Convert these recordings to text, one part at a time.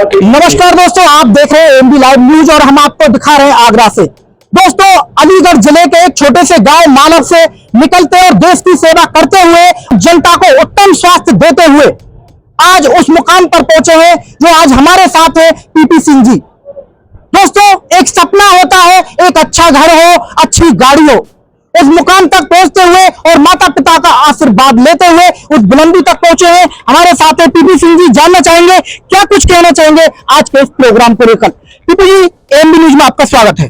नमस्कार दोस्तों, आप देख रहे हैं एमबी लाइव न्यूज और हम आपको दिखा रहे हैं आगरा से। दोस्तों, अलीगढ़ जिले के एक छोटे से गांव मालव से निकलते और देश की सेवा करते हुए, जनता को उत्तम स्वास्थ्य देते हुए आज उस मुकाम पर पहुंचे हैं जो आज हमारे साथ है पीपी सिंह जी। दोस्तों, एक सपना होता है, एक अच्छा घर हो, अच्छी गाड़ी हो। उस मुकाम तक पहुंचते हुए और माता पिता का आशीर्वाद लेते हुए उस बुलंदी तक पहुंचे हैं। हमारे साथ है पीपी सिंह जी। जानना चाहेंगे क्या कुछ कहना चाहेंगे आज के इस प्रोग्राम को लेकर। पीपी जी, एमबी न्यूज में आपका स्वागत है।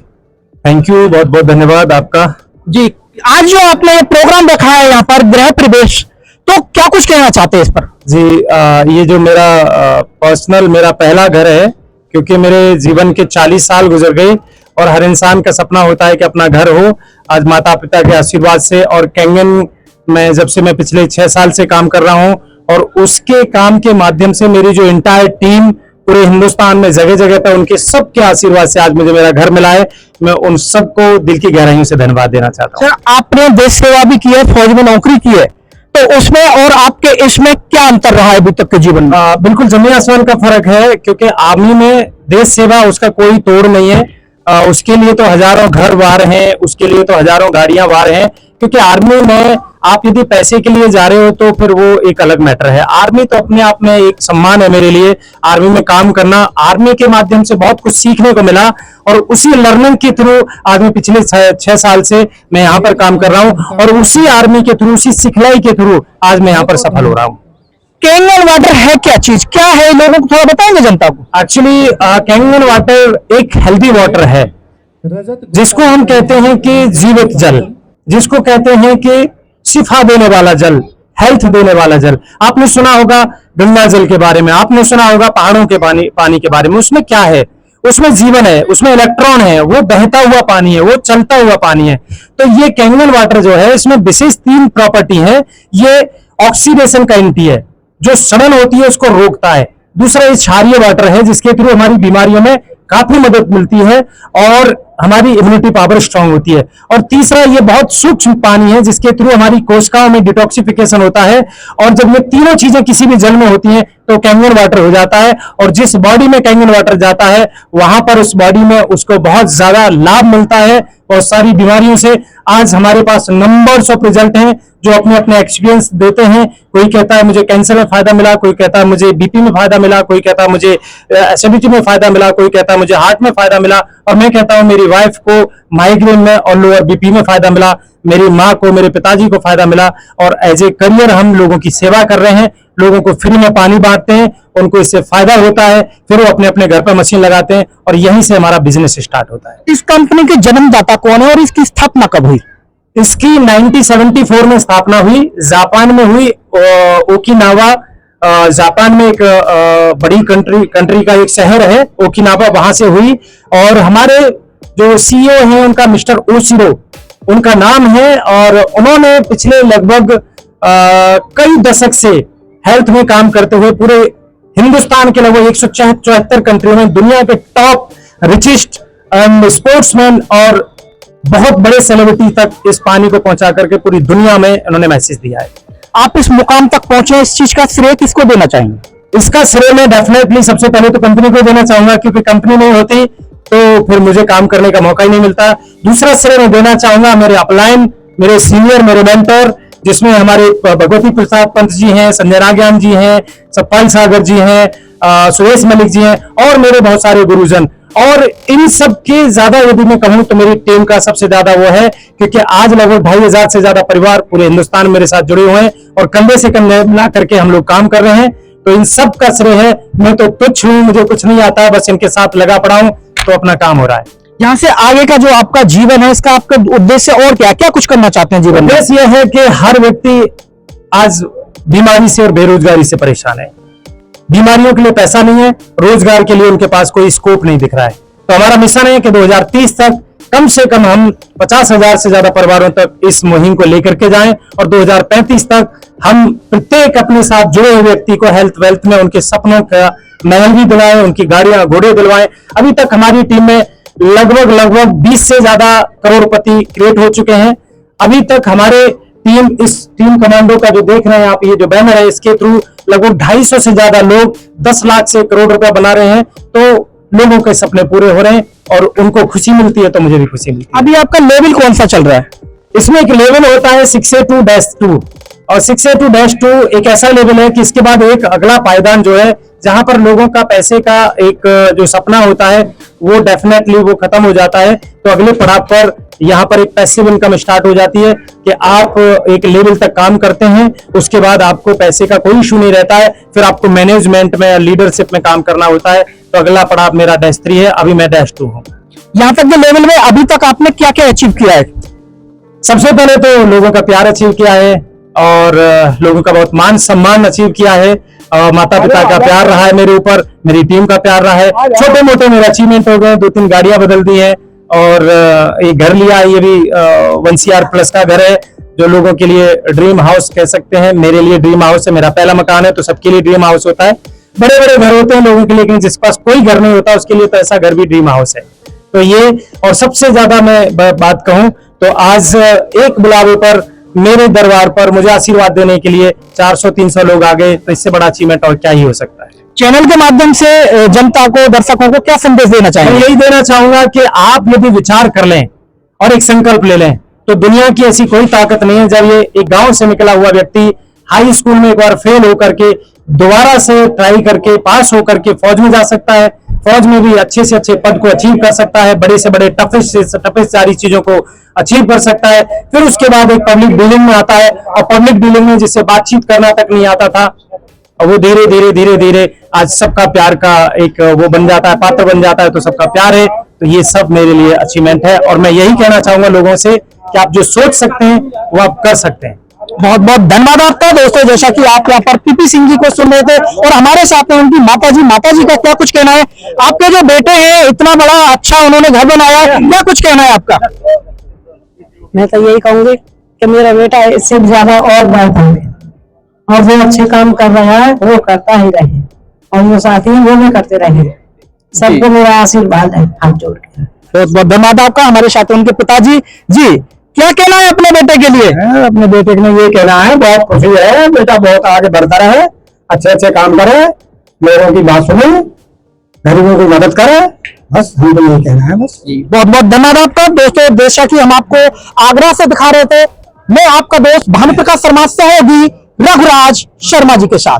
थैंक यू, बहुत बहुत धन्यवाद आपका जी। आज जो आपने ये प्रोग्राम रखा है यहाँ पर गृह प्रवेश, तो क्या कुछ कहना चाहते हैं इस पर? जी, ये जो मेरा पर्सनल मेरा पहला घर है, क्योंकि मेरे जीवन के 40 साल गुजर गए और हर इंसान का सपना होता है कि अपना घर हो। आज माता पिता के आशीर्वाद से और कैंगन में जब से मैं पिछले 6 साल से काम कर रहा हूँ और उसके काम के माध्यम से मेरी जो इंटायर टीम पूरे हिंदुस्तान में जगह जगह पर उनके सबके आशीर्वाद से आज मुझे मेरा घर मिला है। मैं उन सबको दिल की गहराइयों से धन्यवाद देना चाहता हूँ। सर, आपने देश सेवा भी की है, फौज में नौकरी की है, तो उसमें और आपके इसमें क्या अंतर रहा है अभी तक के जीवन में? बिल्कुल जमीन आसमान का फर्क है, क्योंकि आर्मी में देश सेवा उसका कोई तोड़ नहीं है। उसके लिए तो हजारों घर वार हैं, उसके लिए तो हजारों गाड़ियां वार हैं, क्योंकि आर्मी में आप यदि पैसे के लिए जा रहे हो तो फिर वो एक अलग मैटर है। आर्मी तो अपने आप में एक सम्मान है मेरे लिए। आर्मी में काम करना, आर्मी के माध्यम से बहुत कुछ सीखने को मिला और उसी लर्निंग के थ्रू आज मैं पिछले 6 साल से मैं यहाँ पर काम कर रहा हूँ और उसी आर्मी के थ्रू, उसी सिखलाई के थ्रू आज मैं यहाँ पर सफल हो रहा हूँ। कैंगन वाटर है क्या चीज, क्या है, लोगों को थोड़ा बताएंगे जनता को? एक्चुअली कैंगन वाटर एक हेल्दी वाटर है, जिसको हम कहते हैं कि जीवित जल, जिसको कहते हैं कि शिफा देने वाला जल, हेल्थ देने वाला जल। आपने सुना होगा गंगा जल के बारे में, आपने सुना होगा पहाड़ों के पानी के बारे में। उसमें क्या है? उसमें जीवन है, उसमें इलेक्ट्रॉन है, वो बहता हुआ पानी है, वो चलता हुआ पानी है। तो ये कैंगन वाटर जो है, इसमें विशेष 3 प्रॉपर्टी है। ये ऑक्सीडेशन का एंटी है, जो सड़न होती है उसको रोकता है। दूसरा, ये क्षारीय वाटर है, जिसके थ्रू हमारी बीमारियों में काफी मदद मिलती है और हमारी इम्यूनिटी पावर स्ट्रांग होती है। और तीसरा, ये बहुत सूक्ष्म पानी है, जिसके थ्रू हमारी कोशिकाओं में डिटॉक्सिफिकेशन होता है। और जब ये तीनों चीजें किसी भी जल में होती हैं तो कैंगन वाटर हो जाता है। और जिस बॉडी में कैंगन वाटर जाता है, वहां पर उस बॉडी में उसको बहुत ज्यादा लाभ मिलता है बहुत सारी बीमारियों से। आज हमारे पास नंबर्स ऑफ रिजल्ट हैं जो अपने अपने एक्सपीरियंस देते हैं। कोई कहता है मुझे कैंसर में फायदा मिला, कोई कहता है मुझे बीपी में फायदा मिला, कोई कहता है मुझे एसिडिटी में फायदा मिला, कोई कहता है मुझे हार्ट में फायदा मिला, और मैं कहता हूं मेरी वाइफ को माइग्रेन में और लोअर बीपी में फायदा मिला, मेरी माँ को, मेरे पिताजी को फायदा मिला। और एज ए करियर हम लोगों की सेवा कर रहे हैं, लोगों को फ्री में पानी बांटते हैं, उनको इससे फायदा होता है, फिर वो अपने अपने घर पर मशीन लगाते हैं और यहीं से हमारा बिजनेस स्टार्ट होता है। इस कंपनी के जन्मदाता कौन है और इसकी स्थापना कब हुई? इसकी 1974 में स्थापना हुई, जापान में हुई। ओकिनावा, जापान में एक बड़ी कंट्री का एक शहर है ओकिनावा, वहां से हुई। और हमारे जो सीईओ हैं उनका मिस्टर ओशिरो उनका नाम है, और उन्होंने पिछले लगभग कई दशक से हेल्थ में काम करते हुए पूरे हिंदुस्तान के लगभग 174 कंट्रियों में दुनिया के टॉप रिचेस्ट एंड स्पोर्ट्समैन और बहुत बड़े सेलिब्रिटी तक इस पानी को पहुंचा करके पूरी दुनिया में उन्होंने मैसेज दिया है। आप इस मुकाम तक पहुंचे, इस चीज का श्रेय किसको देना चाहेंगे? इसका श्रेय मैं डेफिनेटली सबसे पहले तो कंपनी को देना चाहूंगा, क्योंकि कंपनी नहीं होती तो फिर मुझे काम करने का मौका ही नहीं मिलता। दूसरा श्रेय मैं देना चाहूंगा मेरे अपलाइन, मेरे सीनियर, मेरे मेंटर, जिसमें हमारे भगवती प्रसाद पंत जी हैं, संजय नागयान जी हैं, सतपाल सागर जी हैं, सुरेश मलिक जी हैं और मेरे बहुत सारे गुरुजन। और इन सब के ज्यादा यदि मैं कहूं तो मेरी टीम का सबसे ज्यादा वो है, क्योंकि आज लगभग 2500 से ज्यादा परिवार पूरे हिंदुस्तान मेरे साथ जुड़े हुए हैं और कंधे से कंधे मिला करके हम लोग काम कर रहे हैं। तो इन सब का श्रेय है। मैं तो तुच्छ हूं, मुझे कुछ नहीं आता, बस इनके साथ लगा पड़ा हूं तो अपना काम हो रहा है। यहाँ से आगे का जो आपका जीवन है, इसका आपका उद्देश्य और क्या कुछ करना चाहते हैं जीवन में? उद्देश्य यह है कि हर व्यक्ति आज बीमारी से और बेरोजगारी से परेशान है। बीमारियों के लिए पैसा नहीं है, रोजगार के लिए उनके पास कोई स्कोप नहीं दिख रहा है। तो हमारा मिशन है कि 2030 तक कम से कम हम 50,000 से ज्यादा परिवारों तक इस मुहिम को लेकर के जाएं और 2035 तक हम प्रत्येक अपने साथ जुड़े हुए व्यक्ति को हेल्थ वेल्थ में उनके सपनों का महल भी दिलाएं, उनकी गाड़ियां घोड़े दिलवाएं। अभी तक हमारी टीम में लगभग 20 से ज्यादा करोड़पति क्रिएट हो चुके हैं। अभी तक हमारे इस टीम कमांडो का जो देख रहे हैं आप, ये जो बैनर है, इसके थ्रू लगभग 250 से ज्यादा लोग 10 लाख से करोड़ रुपया बना रहे हैं। तो लोगों के सपने पूरे हो रहे हैं और उनको खुशी मिलती है, तो मुझे भी खुशी मिलती है। अभी आपका लेवल कौन सा चल रहा है? इसमें एक लेवल होता है 6A2-2 और 6A2-2 एक ऐसा लेवल है कि इसके बाद एक अगला पायदान जो है, जहां पर लोगों का पैसे का एक जो सपना होता है वो डेफिनेटली वो खत्म हो जाता है। तो अगले पड़ाव पर यहाँ पर एक पैसिव इनकम स्टार्ट हो जाती है कि आप एक लेवल तक काम करते हैं, उसके बाद आपको पैसे का कोई इशू नहीं रहता है, फिर आपको मैनेजमेंट में, लीडरशिप में काम करना होता है। तो अगला पड़ाव मेरा -3 है, अभी मैं -2 हूँ। यहाँ तक के लेवल में अभी तक आपने क्या क्या अचीव किया है? सबसे पहले तो लोगों का प्यार अचीव किया है और लोगों का बहुत मान सम्मान अचीव किया है, और माता पिता का प्यार रहा है मेरे ऊपर, मेरी टीम का प्यार रहा है। छोटे मोटे मेरे अचीवमेंट हो गए, 2-3 गाड़ियां बदल दी है और एक घर लिया, ये भी 1CR+ का घर है, जो लोगों के लिए ड्रीम हाउस कह सकते हैं। मेरे लिए ड्रीम हाउस है, मेरा पहला मकान है, तो सबके लिए ड्रीम हाउस होता है। बड़े बड़े घर होते हैं लोगों के लिए, लेकिन जिस पास कोई घर नहीं होता उसके लिए तो ऐसा घर भी ड्रीम हाउस है। तो ये, और सबसे ज्यादा मैं बात कहूं तो आज एक बुलावे पर मेरे दरबार पर मुझे आशीर्वाद देने के लिए 400-300 लोग आ गए, तो इससे बड़ा अचीवमेंट और क्या ही हो सकता है। चैनल के माध्यम से जनता को, दर्शकों को क्या संदेश देना मैं चाहेंगे? यही देना चाहूंगा कि आप यदि विचार कर लें और एक संकल्प ले लें, तो दुनिया की ऐसी कोई ताकत नहीं है। जब ये एक गांव से निकला हुआ व्यक्ति हाई स्कूल में एक बार फेल होकर के दोबारा से ट्राई करके पास होकर के फौज में जा सकता है, फौज में भी अच्छे से अच्छे पद को अचीव कर सकता है, बड़े से बड़े टफेस्ट से टफेस्ट सारी चीजों को अचीव कर सकता है। फिर उसके बाद एक पब्लिक डीलिंग में आता है, और पब्लिक डीलिंग में जिससे बातचीत करना तक नहीं आता था, और वो धीरे धीरे धीरे धीरे आज सबका प्यार का एक वो बन जाता है, पात्र बन जाता है, तो सबका प्यार है। तो ये सब मेरे लिए अचीवमेंट है, और मैं यही कहना चाहूंगा लोगों से कि आप जो सोच सकते हैं वो आप कर सकते हैं। बहुत बहुत धन्यवाद आपका। दोस्तों, जैसा कि आप यहाँ पर पीपी सिंह जी को सुन रहे थे और हमारे साथ में उनकी माता जी का क्या कुछ कहना है? आपके जो बेटे हैं, इतना बड़ा अच्छा उन्होंने घर बनाया है, क्या कुछ कहना है आपका? मैं तो यही कहूंगी कि मेरा बेटा इससे ज्यादा और बढ़ता है, और जो अच्छे काम कर रहा है वो करता ही रहे, और जो साथी है वो भी करते रहे। सबको मेरा आशीर्वाद है, हाथ जोड़ के। बहुत बहुत धन्यवाद आपका। हमारे साथ उनके पिताजी जी, क्या कहना है अपने बेटे के लिए? अपने बेटे ने ये कहना है, बहुत खुशी है, बेटा बहुत आगे बढ़ता रहे, अच्छे अच्छे काम करे, लोगों की बात सुने, गरीबों की मदद करे, बस हमको यही कहना है। बस बहुत बहुत धन्यवाद आपका। दोस्तों, जैसा कि हम आपको आगरा से दिखा रहे थे, मैं आपका दोस्त भानुप्रकाश शर्मा, सहयोगी रघुराज शर्मा जी के साथ।